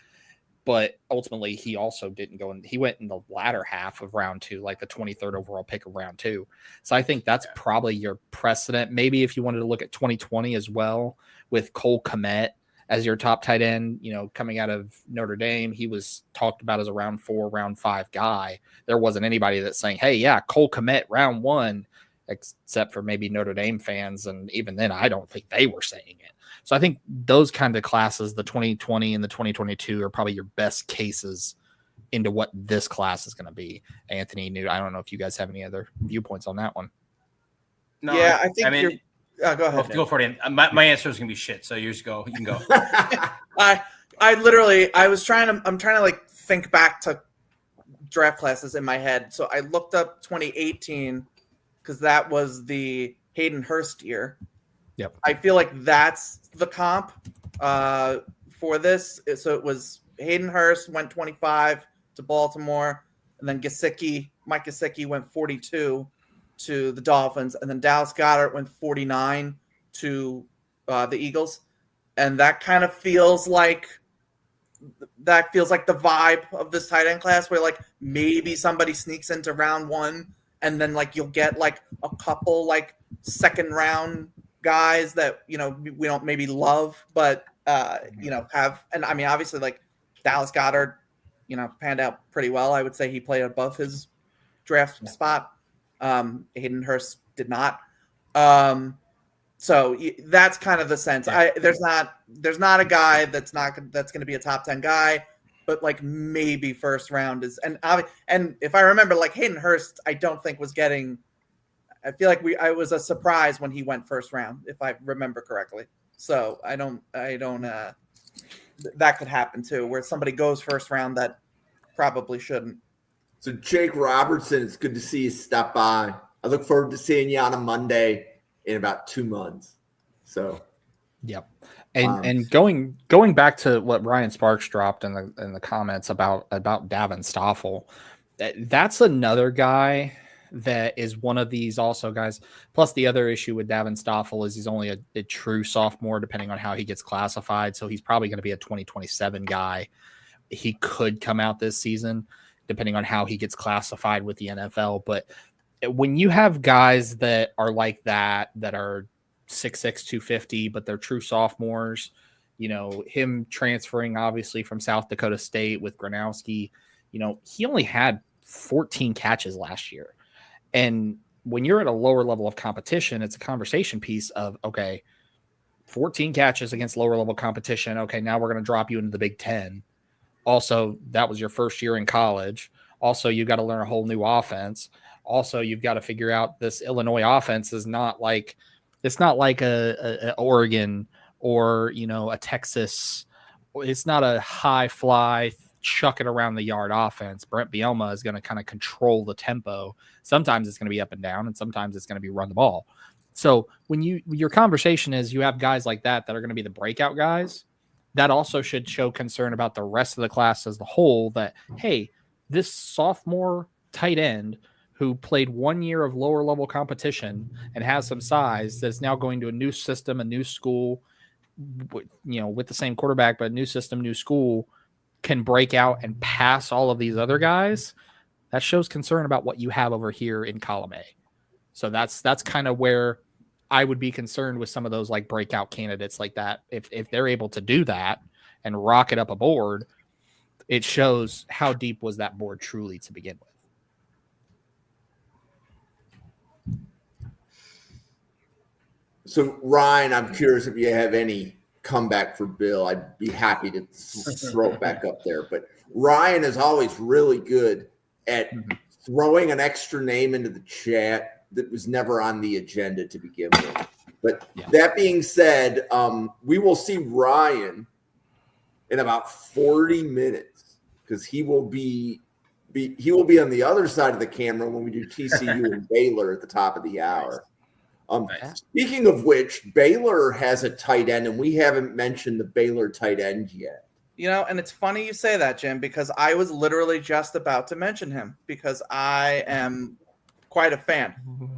But ultimately, he also didn't go in. He went in the latter half of round 2, like the 23rd overall pick of round 2. So I think that's probably your precedent. Maybe if you wanted to look at 2020 as well, with Cole Kmet as your top tight end, coming out of Notre Dame, he was talked about as a round 4, round 5 guy. There wasn't anybody that's saying, hey, yeah, Cole Kmet round 1, except for maybe Notre Dame fans. And even then, I don't think they were saying it. So I think those kind of classes, the 2020 and the 2022, are probably your best cases into what this class is going to be. Anthony, Newt, I don't know if you guys have any other viewpoints on that one. No, yeah, I think you're... go ahead. Go for it. My answer is going to be shit, so yours go. You can go. I'm trying to like think back to draft classes in my head. So I looked up 2018 because that was the Hayden Hurst year. Yep. I feel like that's the comp for this. So it was Hayden Hurst went 25 to Baltimore, and then Mike Gesicki went 42 to the Dolphins, and then Dallas Goedert went 49 to the Eagles. And that kind of feels like the vibe of this tight end class, where like maybe somebody sneaks into round 1, and then like you'll get like a couple like 2nd round guys that we don't maybe love, but have. And I mean, obviously, like Dallas Goedert, panned out pretty well. I would say he played above his draft spot. Hayden Hurst did not. So that's kind of the sense. There's not a guy that's going to be a top 10 guy. but like maybe first round is, and if I remember, like Hayden Hurst, I don't think was getting. I feel like I was a surprise when he went first round, if I remember correctly. So I don't. That could happen too, where somebody goes first round that probably shouldn't. So Jake Robertson, it's good to see you stop by. I look forward to seeing you on a Monday in about 2 months. So, yep. And going back to what Ryan Sparks dropped in the comments about Davin Stoffel, that's another guy that is one of these also guys. Plus, the other issue with Davin Stoffel is he's only a true sophomore, depending on how he gets classified. So he's probably going to be a 2027 guy. He could come out this season, depending on how he gets classified with the NFL. But when you have guys that are like that are 6'6", 250, but they're true sophomores, him transferring obviously from South Dakota State with Gronowski, he only had 14 catches last year. And when you're at a lower level of competition, it's a conversation piece of, okay, 14 catches against lower level competition. Okay, now we're going to drop you into the Big Ten. Also, that was your first year in college. Also, you've got to learn a whole new offense. Also, you've got to figure out this Illinois offense is not like, it's not like a Oregon or, a Texas. It's not a high fly, chuck it around the yard offense. Brent Bielema is going to kind of control the tempo. Sometimes it's going to be up and down, and sometimes it's going to be run the ball. So when your conversation is you have guys like that are going to be the breakout guys, that also should show concern about the rest of the class as the whole, that, hey, this sophomore tight end who played 1 year of lower level competition and has some size that's now going to a new system, a new school, with the same quarterback, but a new system, new school, can break out and pass all of these other guys. That shows concern about what you have over here in column A. So that's kind of where I would be concerned with some of those like breakout candidates like that. If they're able to do that and rocket up a board, it shows how deep was that board truly to begin with. So Ryan, I'm curious if you have any comeback for Bill. I'd be happy to throw it back up there. But Ryan is always really good at throwing an extra name into the chat that was never on the agenda to begin with. But that being said, we will see Ryan in about 40 minutes because he will be on the other side of the camera when we do TCU and Baylor at the top of the hour. Speaking of which, Baylor has a tight end, and we haven't mentioned the Baylor tight end yet. And it's funny you say that, Jim, because I was literally just about to mention him because I am quite a fan.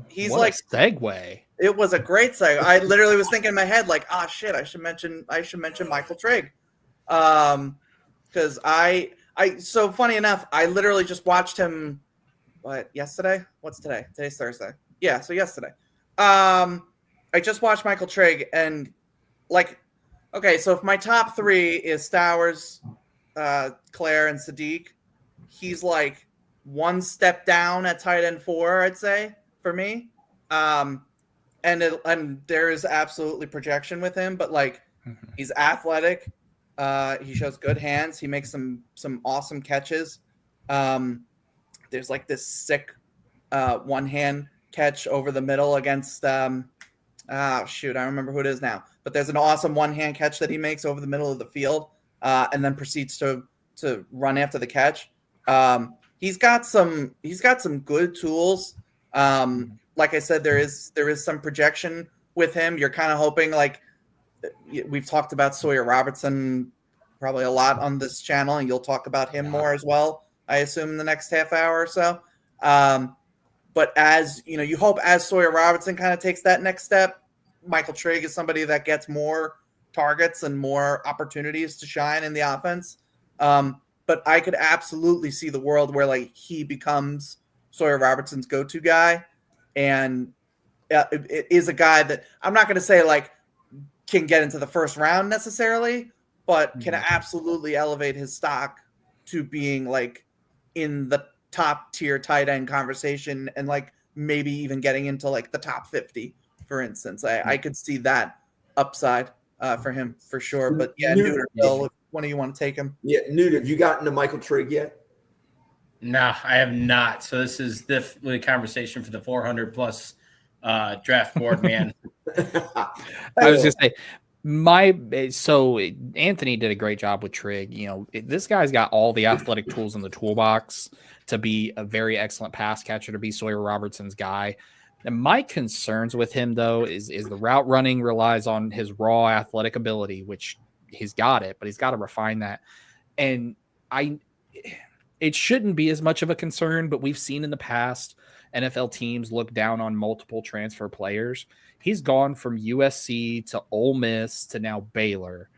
He's what like a segue. It was a great segue. I literally was thinking in my head, like, shit, I should mention Michael Trigg. Because so funny enough, I literally just watched him yesterday? What's today? Today's Thursday. Yeah, so yesterday. I just watched Michael Trigg, and okay, so if my top three is Stowers, Claire, and Sadiq, he's like one step down at tight end 4, I'd say, for me. And there is absolutely projection with him, but he's athletic. He shows good hands. He makes some awesome catches. There's this sick one hand catch over the middle against I remember who it is now, but there's an awesome one-hand catch that he makes over the middle of the field and then proceeds to run after the catch. He's got some good tools. Like I said, there is some projection with him. You're kind of hoping, we've talked about Sawyer Robertson probably a lot on this channel, and you'll talk about him more as well, I assume, in the next half hour or so. But as you hope as Sawyer Robertson kind of takes that next step, Michael Trigg is somebody that gets more targets and more opportunities to shine in the offense. But I could absolutely see the world where he becomes Sawyer Robertson's go-to guy, and it is a guy that I'm not going to say can get into the first round necessarily, but can absolutely elevate his stock to being in the top tier tight end conversation and maybe even getting into the top 50, for instance. I could see that upside for him for sure. But yeah, Newton, Bill, one of you want to take him? Yeah, Newt, have you gotten to Michael Trigg yet? No, I have not. So this is the conversation for the 400 plus draft board, man. I was just say so Anthony did a great job with Trigg. You know, this guy's got all the athletic tools in the toolbox to be a very excellent pass catcher, to be Sawyer Robertson's guy. And my concerns with him, though, is the route running relies on his raw athletic ability, which he's got it, but he's got to refine that. And it shouldn't be as much of a concern, but we've seen in the past NFL teams look down on multiple transfer players. He's gone from USC to Ole Miss to now Baylor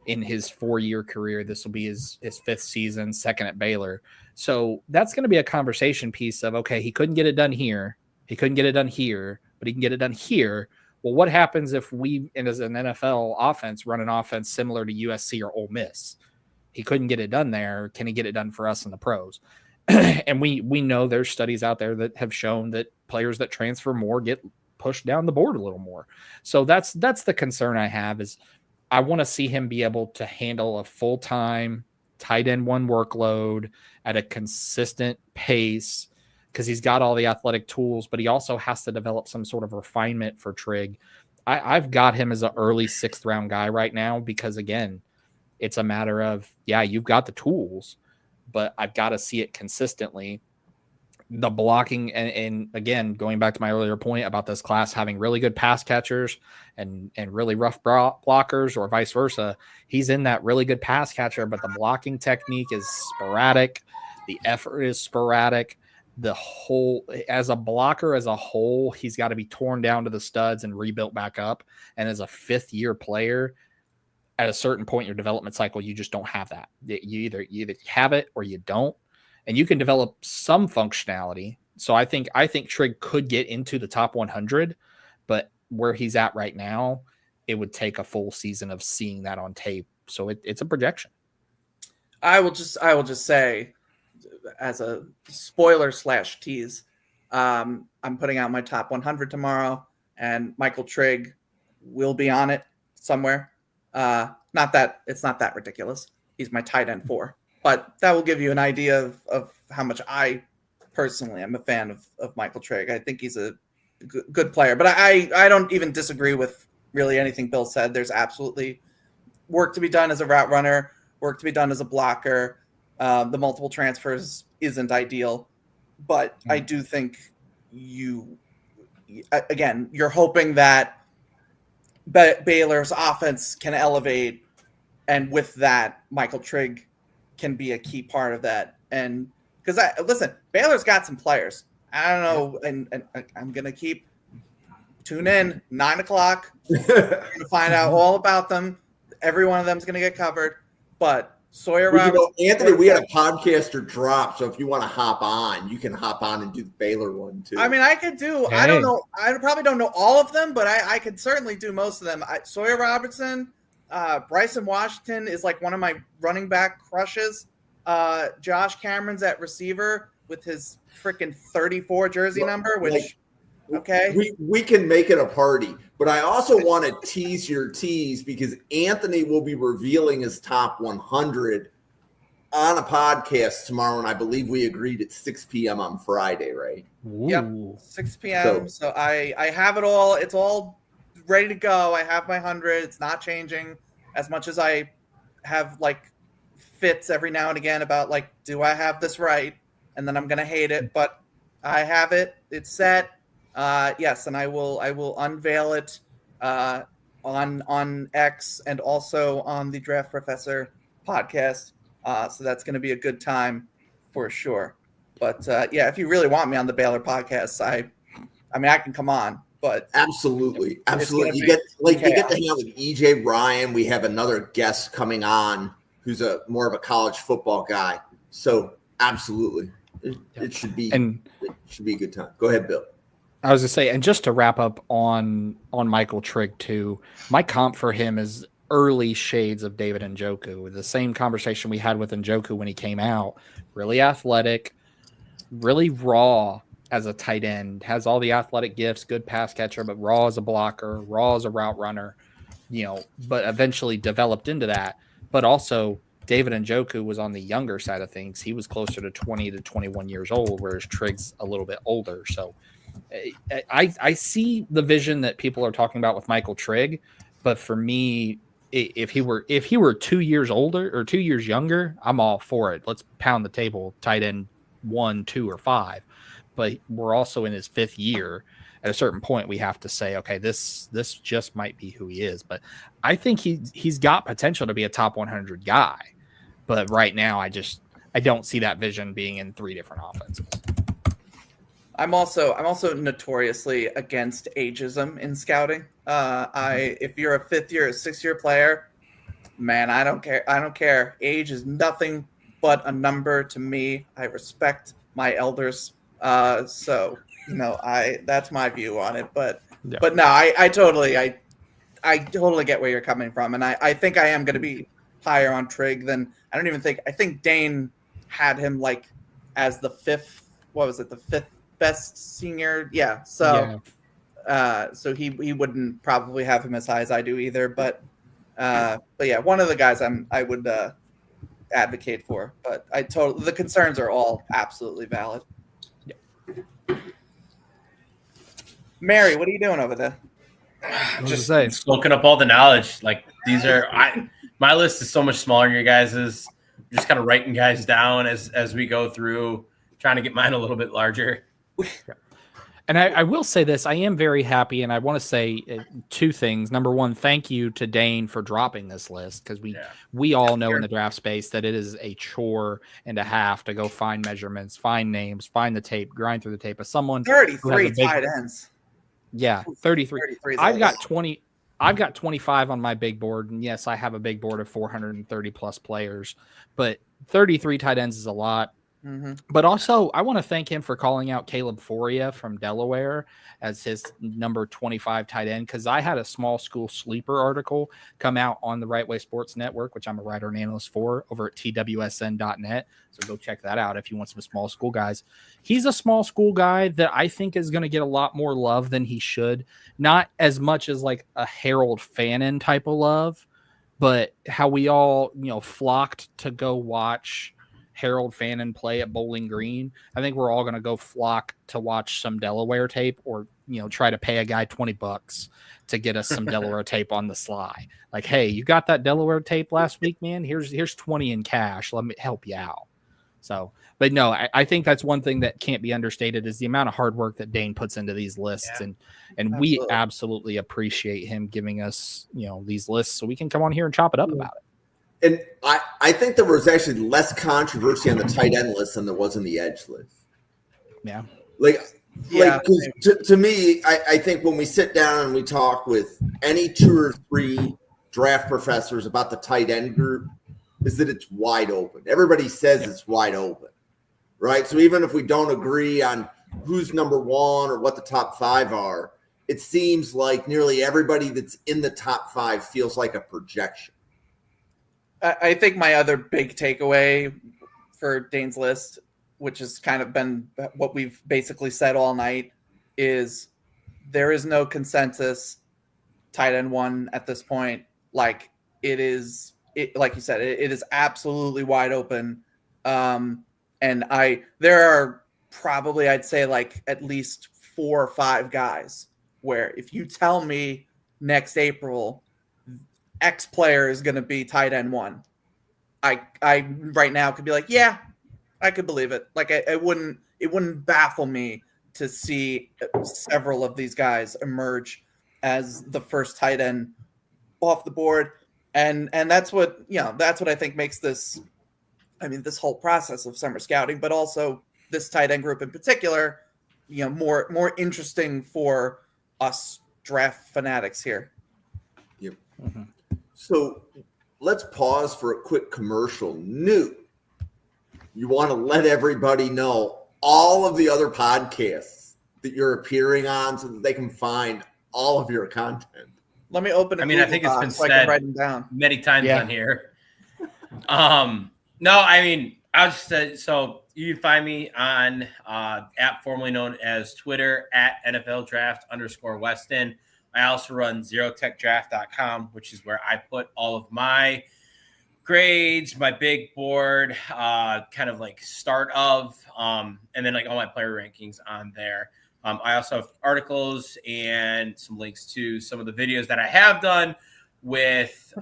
in his 4-year career. This will be his 5th season, second at Baylor. So that's going to be a conversation piece of, okay, he couldn't get it done here. He couldn't get it done here, but he can get it done here. Well, what happens if we, as an NFL offense, run an offense similar to USC or Ole Miss? He couldn't get it done there. Can he get it done for us in the pros? And we know there's studies out there that have shown that players that transfer more get pushed down the board a little more. So that's the concern I have, is I want to see him be able to handle a full-time tight end one workload at a consistent pace, because he's got all the athletic tools, but he also has to develop some sort of refinement for Trigg. I've got him as an early 6th round guy right now, because again, it's a matter of, yeah, you've got the tools, but I've got to see it consistently. The blocking, and again, going back to my earlier point about this class having really good pass catchers and really rough blockers, or vice versa, he's in that really good pass catcher, but the blocking technique is sporadic. The effort is sporadic. As a blocker as a whole, he's got to be torn down to the studs and rebuilt back up. And as a 5th-year player, at a certain point in your development cycle, you just don't have that. You either have it or you don't, and you can develop some functionality. So I think Trigg could get into the top 100, but where he's at right now, it would take a full season of seeing that on tape. So it's a projection. I will just say, as a spoiler / tease, I'm putting out my top 100 tomorrow, and Michael Trigg will be on it somewhere. Not that it's not that ridiculous. He's my tight end 4, but that will give you an idea of how much I personally am a fan of Michael Trigg. I think he's a good player, but I don't even disagree with really anything Bill said. There's absolutely work to be done as a route runner, work to be done as a blocker. The multiple transfers isn't ideal, but I do think you're hoping that Baylor's offense can elevate, and with that, Michael Trigg can be a key part of that. And because listen, Baylor's got some players. I don't know, and I'm gonna tune in 9:00. We're gonna find out all about them. Every one of them is gonna get covered. But Sawyer Robertson, Anthony, we had a podcaster drop, so if you want to hop on, you can hop on and do the Baylor one too. I mean, I could do. Hey. I don't know. I probably don't know all of them, but I could certainly do most of them. Sawyer Robertson, Bryson Washington is like one of my running back crushes. Josh Cameron's at receiver with his freaking 34 jersey number, which okay, we can make it a party. But I also want to tease your tease, because Anthony will be revealing his top 100 on a podcast tomorrow, and I believe we agreed at 6 p.m. on Friday, right? Yep, 6 p.m. So I have it all. It's all ready to go. I have my 100. It's not changing, as much as I have like fits every now and again about like, do I have this right? And then I'm gonna hate it, but I have it. It's set. Yes, and I will unveil it on X and also on the Draft Professor podcast. So that's going to be a good time for sure. But if you really want me on the Baylor podcast, I mean, I can come on. But absolutely. You get to hang out with EJ Ryan. We have another guest coming on who's more of a college football guy. So absolutely, it should be a good time. Go ahead, Bill. I was going to say, and just to wrap up on Michael Trigg too, my comp for him is early shades of David Njoku. The same conversation we had with Njoku when he came out. Really athletic, really raw as a tight end, has all the athletic gifts, good pass catcher, but raw as a blocker, raw as a route runner, but eventually developed into that. But also David Njoku was on the younger side of things. He was closer to 20 to 21 years old, whereas Trig's a little bit older. So I see the vision that people are talking about with Michael Trigg, but for me, if he were 2 years older or 2 years younger, I'm all for it. Let's pound the table, tight end 1, 2, or 5. But we're also in his 5th year. At a certain point, we have to say, okay, this just might be who he is. But I think he's got potential to be a top 100 guy. But right now, I don't see that vision being in 3 different offenses. I'm also notoriously against ageism in scouting. If you're a 5th year, 6th year player, man, I don't care. Age is nothing but a number to me. I respect my elders. So that's my view on it. But no, I totally get where you're coming from, and I think I am going to be higher on Trigg than I think Dane had him like as the 5th. What was it? The 5th best senior. Yeah. So he wouldn't probably have him as high as I do either. But yeah, one of the guys I would advocate for. But the concerns are all absolutely valid. Yeah. Mary, what are you doing over there? Just soaking up all the knowledge. Like these are my list is so much smaller than your guys's. Just kind of writing guys down as we go through, trying to get mine a little bit larger. And I will say this, I am very happy, and I want to say 2 things. Number one, thank you to Dane for dropping this list, because we all know in the draft space that it is a chore and a half to go find measurements, find names, find the tape, grind through the tape of someone. 33 tight ends. Yeah, 33. I've got 20. I've got 25 on my big board, and yes, I have a big board of 430 plus players, but 33 tight ends is a lot. Mm-hmm. But also, I want to thank him for calling out Caleb Foria from Delaware as his number 25 tight end, because I had a small school sleeper article come out on the Right Way Sports Network, which I'm a writer and analyst for, over at twsn.net. So go check that out if you want some small school guys. He's a small school guy that I think is going to get a lot more love than he should. Not as much as like a Harold Fannin type of love, but how we all, flocked to go watch Harold Fannin play at Bowling Green. I think we're all going to go flock to watch some Delaware tape, or try to pay a guy $20 to get us some Delaware tape on the sly. Like, hey, you got that Delaware tape last week, man? Here's 20 in cash. Let me help you out. So, but no, I think that's one thing that can't be understated is the amount of hard work that Dane puts into these lists, and we absolutely appreciate him giving us these lists so we can come on here and chop it up about it. And I think there was actually less controversy on the tight end list than there was in the edge list. Yeah. To me, I think when we sit down and we talk with any 2 or 3 draft professors about the tight end group, is that it's wide open. Everybody says it's wide open, right? So even if we don't agree on who's number 1 or what the top 5 are, it seems like nearly everybody that's in the top 5 feels like a projection. I think my other big takeaway for Dane's list, which has kind of been what we've basically said all night, is there is no consensus tight end 1 at this point. Like like you said, it is absolutely wide open. And there are probably, I'd say, like at least 4 or 5 guys where if you tell me next April X player is going to be tight end 1, I right now could be like, yeah, I could believe it. Like it wouldn't baffle me to see several of these guys emerge as the first tight end off the board. And that's what I think makes this whole process of summer scouting, but also this tight end group in particular, more interesting for us draft fanatics here. Yep. Mm-hmm. So let's pause for a quick commercial. Newt, you want to let everybody know all of the other podcasts that you're appearing on so that they can find all of your content. Let me open it. I think it's been said many times on here. No, I'll just say, so you can find me on app formerly known as Twitter at NFL Draft _Weston. I also run zerotechdraft.com, which is where I put all of my grades, my big board, kind of like start of, and then like all my player rankings on there. I also have articles and some links to some of the videos that I have done with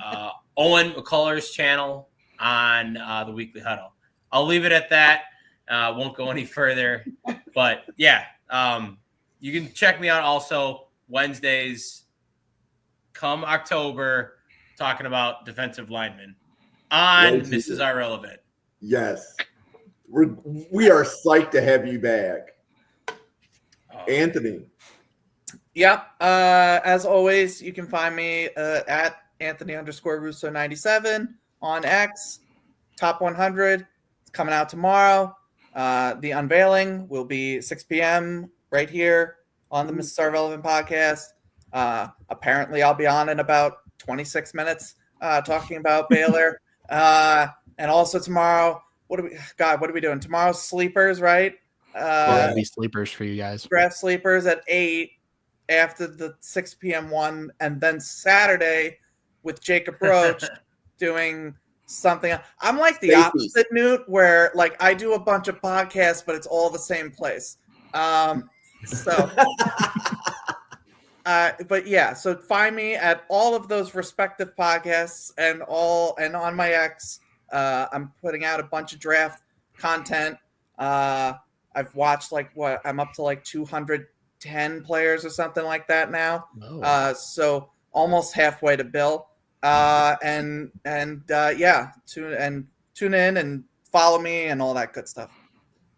Owen McCullough's channel on the Weekly Huddle. I'll leave it at that. Won't go any further. But yeah, you can check me out also Wednesdays come October talking about defensive linemen on Mrs. Irrelevant. Yes. We are psyched to have you back. Anthony. Yep. As always, you can find me at Anthony_Russo97 on X. Top 100 is coming out tomorrow. The unveiling will be 6 p.m. right here on the Mrs. Irrelevant podcast. Apparently, I'll be on in about 26 minutes talking about Baylor. And also tomorrow, what are we doing? Tomorrow's sleepers, right? Be sleepers for you guys. Draft sleepers at 8 after the 6 p.m. one, and then Saturday with Jacob Roach doing something. I'm like the opposite, Newt, where like I do a bunch of podcasts, but it's all the same place. But yeah, so find me at all of those respective podcasts and on my X. I'm putting out a bunch of draft content. I've watched I'm up to like 210 players or something like that now. Oh. So almost halfway to Bill. Yeah, tune in and follow me and all that good stuff.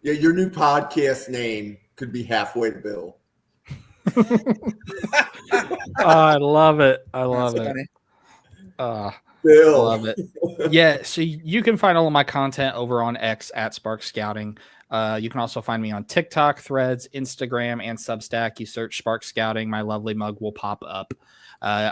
Yeah, your new podcast name could be Halfway to Bill. I love it. I love it. Bill. I love it. Yeah, so you can find all of my content over on X at Spark Scouting. You can also find me on TikTok, Threads, Instagram, and Substack. You search Spark Scouting, my lovely mug will pop up.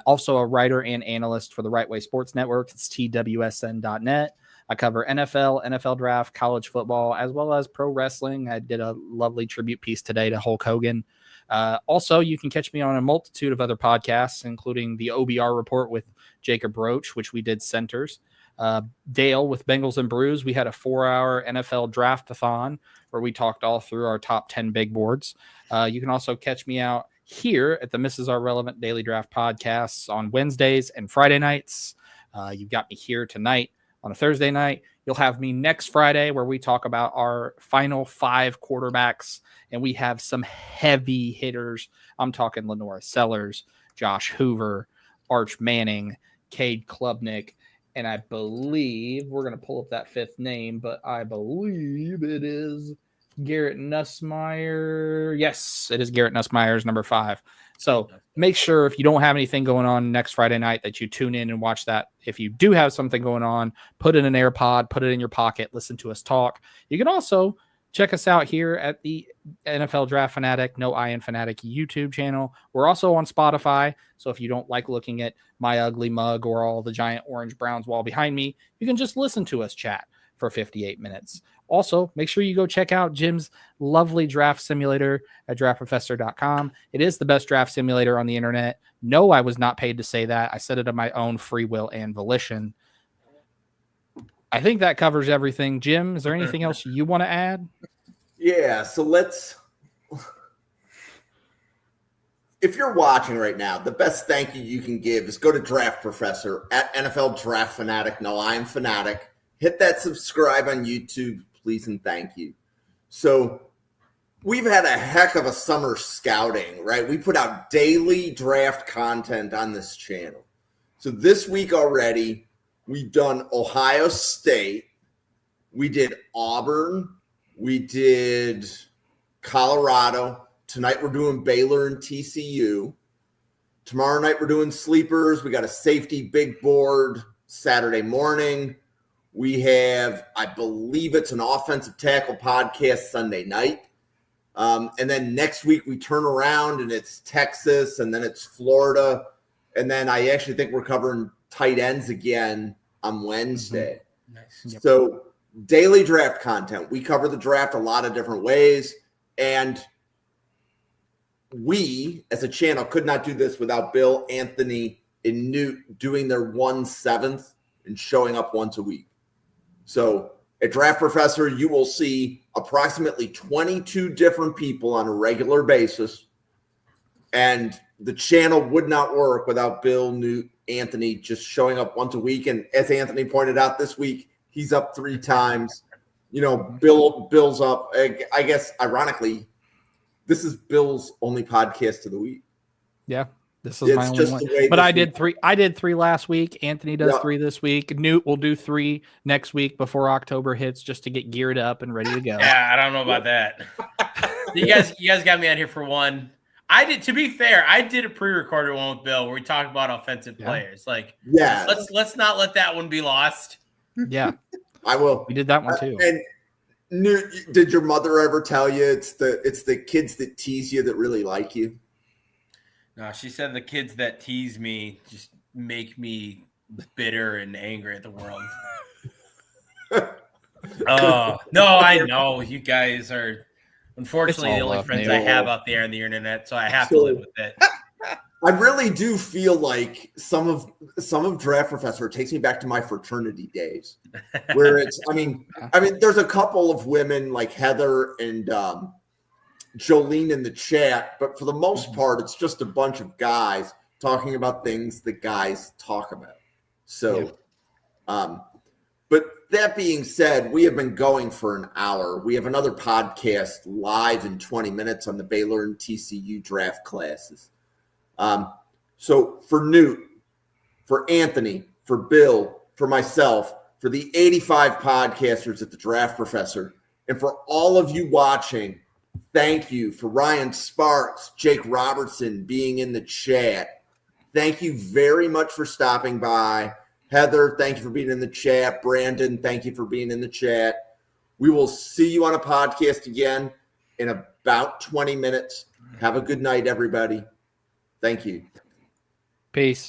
Also a writer and analyst for the Right Way Sports Network. It's twsn.net. I cover NFL, NFL draft, college football, as well as pro wrestling. I did a lovely tribute piece today to Hulk Hogan. Also, you can catch me on a multitude of other podcasts, including the OBR Report with Jacob Roach, which we did centers. Dale with Bengals and Brews. We had a 4-hour NFL draft-a-thon where we talked all through our top 10 big boards. You can also catch me out here at the Mrs. Irrelevant Daily Draft podcasts on Wednesdays and Friday nights. You've got me here tonight on a Thursday night. You'll have me next Friday where we talk about our final 5 quarterbacks, and we have some heavy hitters. I'm talking Lenora Sellers, Josh Hoover, Arch Manning, Cade Klubnik, and I believe we're going to pull up that 5th name, but I believe it is Garrett Nussmeier. Yes, it is Garrett Nussmeier's number 5. So make sure if you don't have anything going on next Friday night that you tune in and watch that. If you do have something going on, put in an AirPod, put it in your pocket, listen to us talk. You can also check us out here at the NFL Draft Fanatic, No Iron Fanatic YouTube channel. We're also on Spotify. So if you don't like looking at my ugly mug or all the giant orange Browns wall behind me, you can just listen to us chat for 58 minutes. Also, make sure you go check out Jim's lovely draft simulator at draftprofessor.com. It is the best draft simulator on the internet. No, I was not paid to say that. I said it of my own free will and volition. I think that covers everything. Jim, is there anything else you want to add? Yeah, so if you're watching right now, the best thank you can give is go to Draft Professor at NFL Draft Fanatic. No, I am Fanatic. Hit that subscribe on YouTube, please, and thank you. So we've had a heck of a summer scouting, right? We put out daily draft content on this channel. So this week already, we've done Ohio State. We did Auburn. We did Colorado. Tonight we're doing Baylor and TCU. Tomorrow night we're doing sleepers. We got a safety big board Saturday morning. We have, I believe it's an offensive tackle podcast Sunday night. And then next week we turn around and it's Texas and then it's Florida. And then I actually think we're covering tight ends again on Wednesday. Mm-hmm. Nice. Yep. So daily draft content. We cover the draft a lot of different ways. And we, as a channel, could not do this without Bill, Anthony, and Newt doing their 1/7 and showing up once a week. So at Draft Professor, you will see approximately 22 different people on a regular basis. And the channel would not work without Bill, Newt, Anthony just showing up once a week. And as Anthony pointed out this week, he's up 3 times. You know, Bill's up. I guess, ironically, this is Bill's only podcast of the week. Yeah, this is my only one. But I did 3. I did 3 last week. Anthony does 3 this week. Newt will do 3 next week before October hits, just to get geared up and ready to go. Yeah, I don't know about that. You guys got me out here for one. I did. To be fair, I did a pre-recorded one with Bill where we talked about offensive players. Like, let's not let that one be lost. Yeah, I will. We did that one too. And did your mother ever tell you it's the kids that tease you that really like you? No, she said the kids that tease me just make me bitter and angry at the world. Oh, no, I know. You guys are, unfortunately, the only friends I have out there on the internet, so I have to live with it. I really do feel like some of Draft Professor takes me back to my fraternity days, where it's, I mean, there's a couple of women like Heather and Jolene in the chat, but for the most part, it's just a bunch of guys talking about things that guys talk about. So, but that being said, we have been going for an hour. We have another podcast live in 20 minutes on the Baylor and TCU draft classes. So for Newt, for Anthony, for Bill, for myself, for the 85 podcasters at the Draft Professor, and for all of you watching, thank you. For Ryan Sparks, Jake Robertson being in the chat. Thank you very much for stopping by. Heather, thank you for being in the chat. Brandon, thank you for being in the chat. We will see you on a podcast again in about 20 minutes. Have a good night, everybody. Thank you. Peace.